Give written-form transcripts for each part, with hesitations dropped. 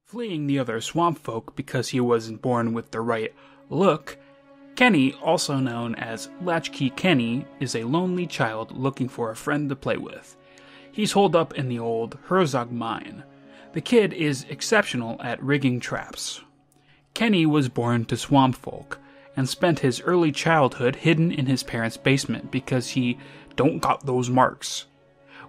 Fleeing the other swamp folk because he wasn't born with the right look, Kenny, also known as Latchkey Kenny, is a lonely child looking for a friend to play with. He's holed up in the old Herzog mine. The kid is exceptional at rigging traps. Kenny was born to swamp folk and spent his early childhood hidden in his parents' basement because he don't got those marks,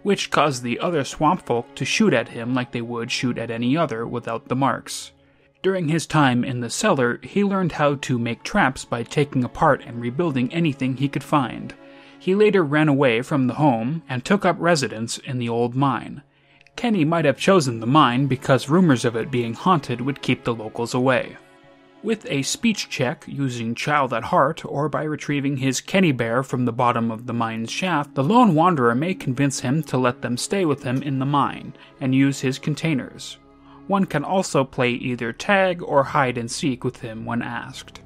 which caused the other swamp folk to shoot at him like they would shoot at any other without the marks. During his time in the cellar, he learned how to make traps by taking apart and rebuilding anything he could find. He later ran away from the home and took up residence in the old mine. Kenny might have chosen the mine because rumors of it being haunted would keep the locals away. With a speech check using Child at Heart or by retrieving his Kenny bear from the bottom of the mine's shaft, the lone wanderer may convince him to let them stay with him in the mine and use his containers. One can also play either tag or hide and seek with him when asked.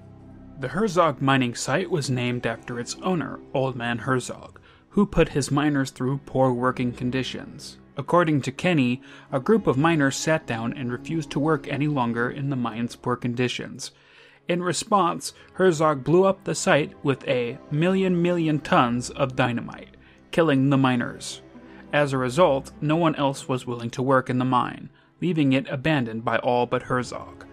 The Herzog mining site was named after its owner, Old Man Herzog, who put his miners through poor working conditions. According to Kenny, a group of miners sat down and refused to work any longer in the mine's poor conditions. In response, Herzog blew up the site with a million tons of dynamite, killing the miners. As a result, no one else was willing to work in the mine, leaving it abandoned by all but Herzog.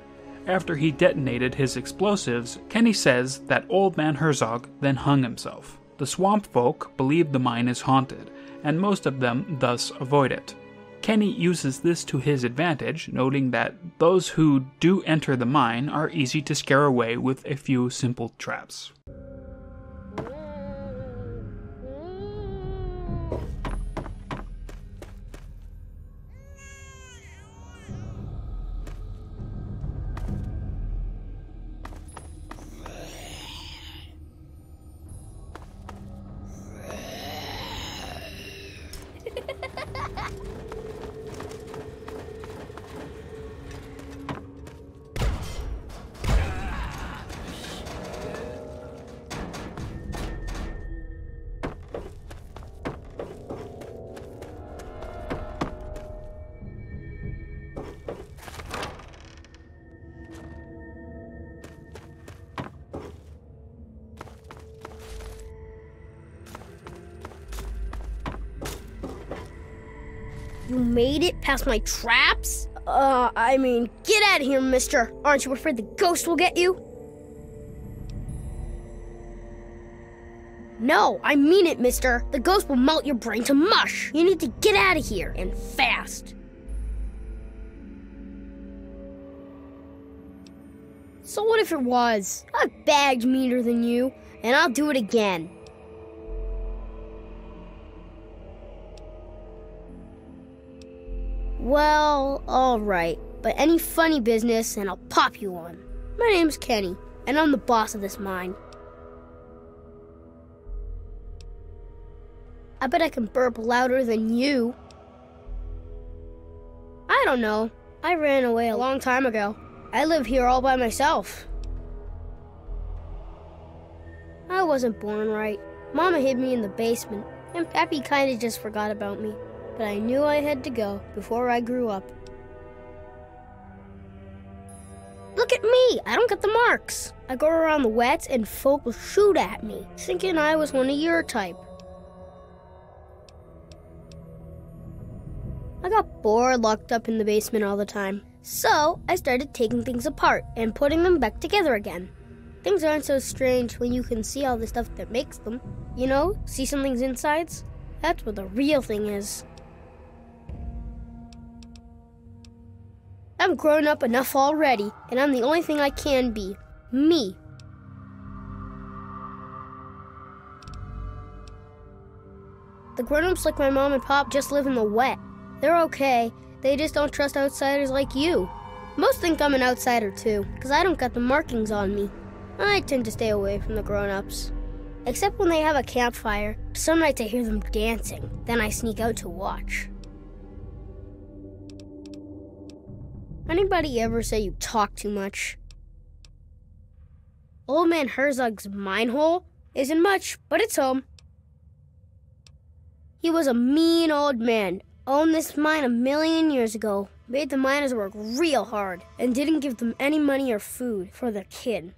After he detonated his explosives, Kenny says that Old Man Herzog then hung himself. The swamp folk believe the mine is haunted, and most of them thus avoid it. Kenny uses this to his advantage, noting that those who do enter the mine are easy to scare away with a few simple traps. You made it past my traps? Get out of here, mister. Aren't you afraid the ghost will get you? No, I mean it, mister. The ghost will melt your brain to mush. You need to get out of here, and fast. So what if it was? I've bagged meaner than you, and I'll do it again. Well, alright, but any funny business and I'll pop you one. My name's Kenny, and I'm the boss of this mine. I bet I can burp louder than you. I don't know. I ran away a long time ago. I live here all by myself. I wasn't born right. Mama hid me in the basement, and Pappy kinda just forgot about me. But I knew I had to go before I grew up. Look at me! I don't get the marks. I go around the wets and folk will shoot at me, thinking I was one of your type. I got bored locked up in the basement all the time. So I started taking things apart and putting them back together again. Things aren't so strange when you can see all the stuff that makes them. You know, see something's insides? That's what the real thing is. I'm grown up enough already, and I'm the only thing I can be. Me. The grown-ups like my mom and pop just live in the wet. They're okay. They just don't trust outsiders like you. Most think I'm an outsider too, because I don't got the markings on me. I tend to stay away from the grown-ups. Except when they have a campfire. Some nights I hear them dancing. Then I sneak out to watch. Anybody ever say you talk too much? Old Man Herzog's mine hole isn't much, but it's home. He was a mean old man, owned this mine 1,000,000 years ago, made the miners work real hard, and didn't give them any money or food for their kid.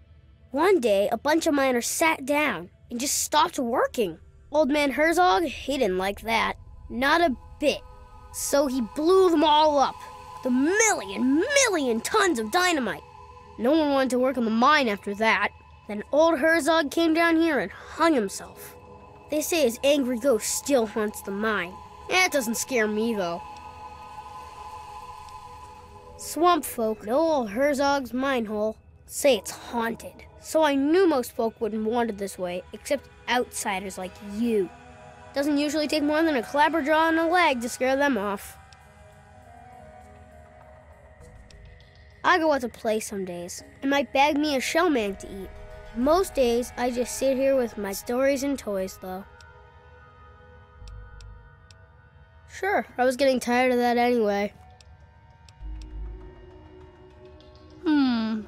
One day, a bunch of miners sat down and just stopped working. Old man Herzog, he didn't like that. Not a bit. So he blew them all up. The million tons of dynamite. No one wanted to work on the mine after that. Then old Herzog came down here and hung himself. They say his angry ghost still haunts the mine. That doesn't scare me, though. Swamp folk know old Herzog's mine hole. Say it's haunted. So I knew most folk wouldn't want it this way, except outsiders like you. Doesn't usually take more than a clapperjaw and a leg to scare them off. I go out to play some days. I might bag me a shellman to eat. Most days, I just sit here with my stories and toys, though. Sure, I was getting tired of that anyway.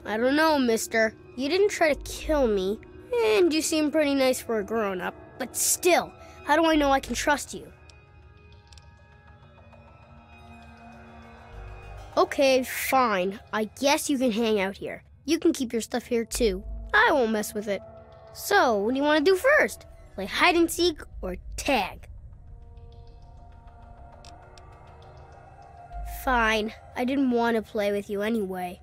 I don't know, mister. You didn't try to kill me, and you seem pretty nice for a grown-up. But still, how do I know I can trust you? Okay, fine. I guess you can hang out here. You can keep your stuff here, too. I won't mess with it. So, what do you want to do first? Play hide and seek or tag? Fine. I didn't want to play with you anyway.